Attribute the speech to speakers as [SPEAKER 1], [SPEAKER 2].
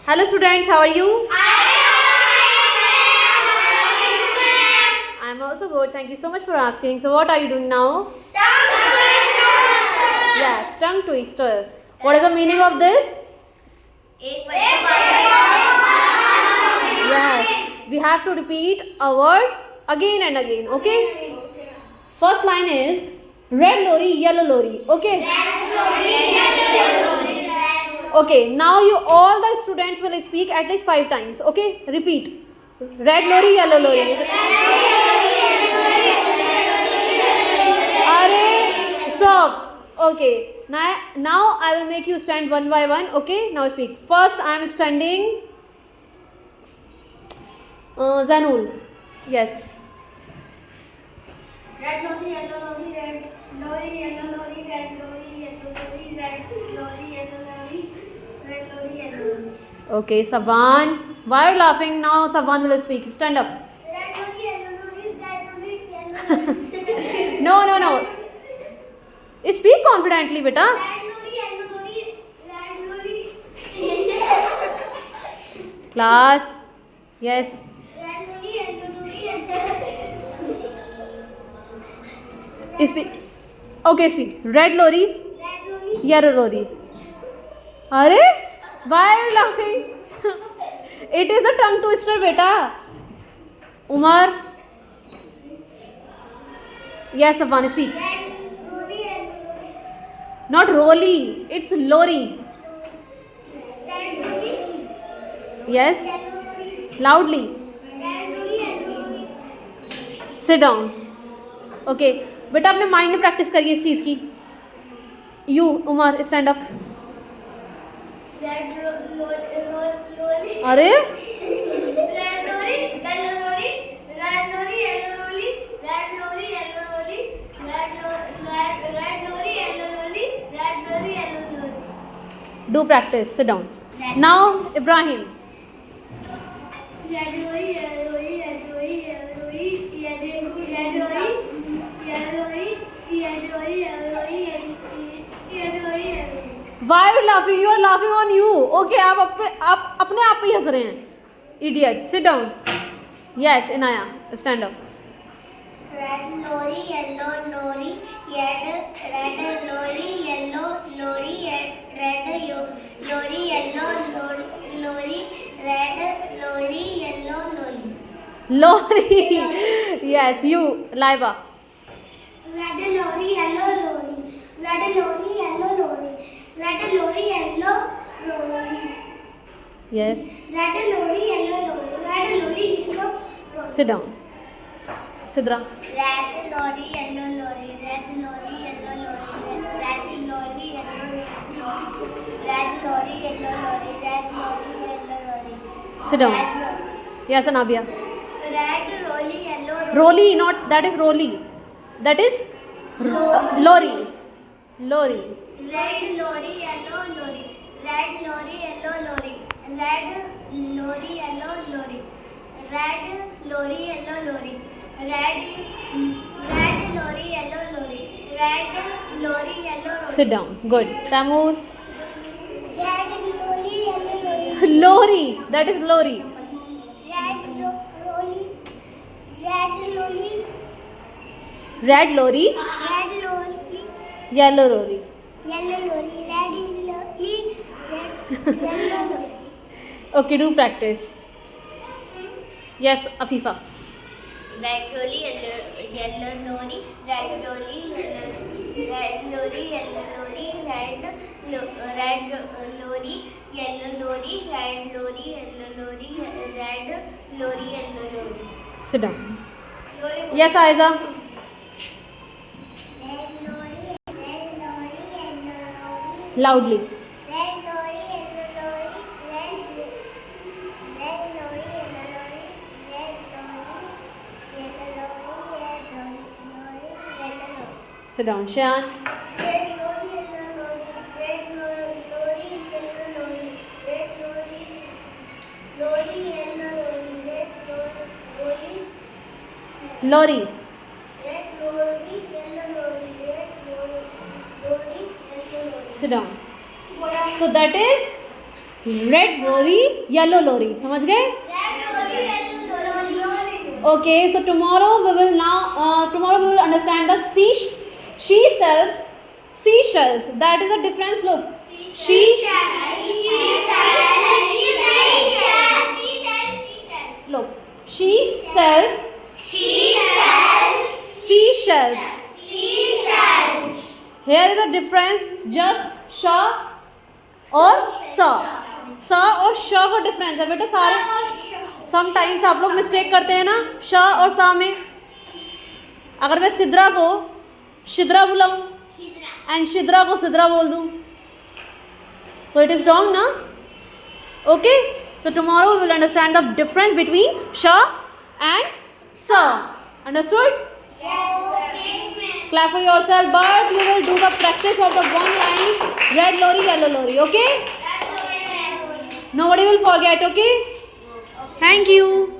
[SPEAKER 1] Hello students, how are you? I am also good. Thank you so much for asking. So what are you doing now? Yes, tongue twister. What is the meaning of this? Yes, we have to repeat a word again and again. Okay? First line is red lorry, yellow lorry. Okay? Okay, now you all the students will speak at least 5 times. Okay? Repeat. Red lorry, yellow lorry. Are stop. Okay. Now I will make you stand one by one. Okay? Now speak. First I am standing Zanul. Yes.
[SPEAKER 2] Red lorry, yellow lorry, red lorry, yellow lorry, red lorry, yellow lorry, red lorry, yellow lorry, red lorry, yellow lorry.
[SPEAKER 1] Okay, Savan. Why are you laughing now? Savan will speak. Stand up.
[SPEAKER 2] Red lorry, yellow lorry, red lorry, yellow lorry.
[SPEAKER 1] No. Speak confidently, beta.
[SPEAKER 2] Red lorry, yellow lorry, red lorry.
[SPEAKER 1] Class. Yes.
[SPEAKER 2] Red lorry, yellow lorry, yellow
[SPEAKER 1] Speak. Okay, speak. Red lorry,
[SPEAKER 2] lorry.
[SPEAKER 1] yellow lorry. Are? Why are you laughing? It is a tongue twister, beta. Umar. Yes, Savan, speak.
[SPEAKER 2] Red lorry, yellow lorry.
[SPEAKER 1] Not rolly. It's lorry.
[SPEAKER 2] Red lorry,
[SPEAKER 1] Yes.
[SPEAKER 2] yellow lorry.
[SPEAKER 1] Loudly.
[SPEAKER 2] Red lorry, yellow lorry.
[SPEAKER 1] Sit down. Okay. बेटा अपने mind में practice करिए इस चीज़ की. You Umar stand up.
[SPEAKER 2] Red lorry.
[SPEAKER 1] अरे
[SPEAKER 2] Red lorry, yellow lorry, red lorry, yellow lorry, red lorry, yellow lorry, red lorry, yellow lorry, red lorry, yellow lorry.
[SPEAKER 1] do practice. Sit down. Now Ibrahim.
[SPEAKER 2] Red lorry, yellow lorry, red lorry, yellow lorry, red lorry, yellow lorry, yellow lorry, yellow lorry, yellow lorry, yellow lorry.
[SPEAKER 1] Why are you laughing? You are laughing on you. Okay, आप अपने आप पे ही हंस रहे हैं. Idiot. Sit down. Yes, Inaya. Stand up.
[SPEAKER 2] Red lorry, yellow lorry, red lorry, yellow lorry, red lorry, yellow lorry, red lorry, yellow lorry.
[SPEAKER 1] Lorry. Yes, you Laiba.
[SPEAKER 2] Red lorry, yellow lorry, red lorry, yellow lorry, red lorry, yellow lorry,
[SPEAKER 1] Yes.
[SPEAKER 2] red lorry, yellow lorry, red lorry, yellow lorry.
[SPEAKER 1] Sit down. Sidra.
[SPEAKER 2] Red lorry, yellow lorry, red lorry, yellow lorry, red lorry, yellow lorry, red lorry, yellow lorry, red lorry, yellow lorry.
[SPEAKER 1] Sit down. Yes, Anabia.
[SPEAKER 2] Red lorry, yellow lorry.
[SPEAKER 1] Rolly, not that is rolly. That is lorry. Lorry.
[SPEAKER 2] Red lorry, yellow lorry, red lorry, yellow lorry, red lorry, yellow lorry, red lorry, yellow lorry, red lorry, yellow lorry, red lorry, yellow lorry.
[SPEAKER 1] Sit down. Good. Tamur.
[SPEAKER 2] Red lorry, yellow lorry,
[SPEAKER 1] Lorry. That is lorry.
[SPEAKER 2] red lorry, red lorry,
[SPEAKER 1] Red lorry.
[SPEAKER 2] red lorry,
[SPEAKER 1] Yellow lorry.
[SPEAKER 2] yellow lorry, red lorry, red yellow lorry.
[SPEAKER 1] Okay, do practice. Yes, Afifa.
[SPEAKER 2] Red lorry, yellow lorry, red lorry, red lorry, yellow lorry, red lorry, yellow lorry, red lorry, yellow lorry, red lorry, yellow lorry.
[SPEAKER 1] Sit down. Yes, Aiza.
[SPEAKER 2] Red lorry, yellow lorry,
[SPEAKER 1] Loudly.
[SPEAKER 2] red lorry, yellow lorry, red lorry, yellow lorry, red lorry, yellow lorry, red lorry, yellow lorry.
[SPEAKER 1] Sit down. Shan.
[SPEAKER 2] Red lorry, yellow lorry, red lorry, yellow lorry, red lorry, yellow lorry, red lorry,
[SPEAKER 1] Lorry.
[SPEAKER 2] red lorry, yellow lorry, red lorry, yellow lorry.
[SPEAKER 1] Sit down. So that is red lorry yellow lorry, समझ गए? Okay, so tomorrow we will understand the she sells seashells. That is a difference. Look, she look, she sells seashells. Here is the difference. Just sha और sa. सा और श का difference है बेटा सारे. समटाइम्स आप लोग मिस्टेक करते हैं ना श और सा में. अगर मैं सिद्रा को शिद्रा बुलाऊं एंड शिद्रा को सिद्रा बोल दूं, सो इट इज रॉन्ग ना. Okay, so tomorrow we will understand the difference between श एंड स. Understood? Clap for yourself, but you will do the practice of the one line, red lorry, yellow lorry. Okay? Nobody will forget. Okay? Thank you.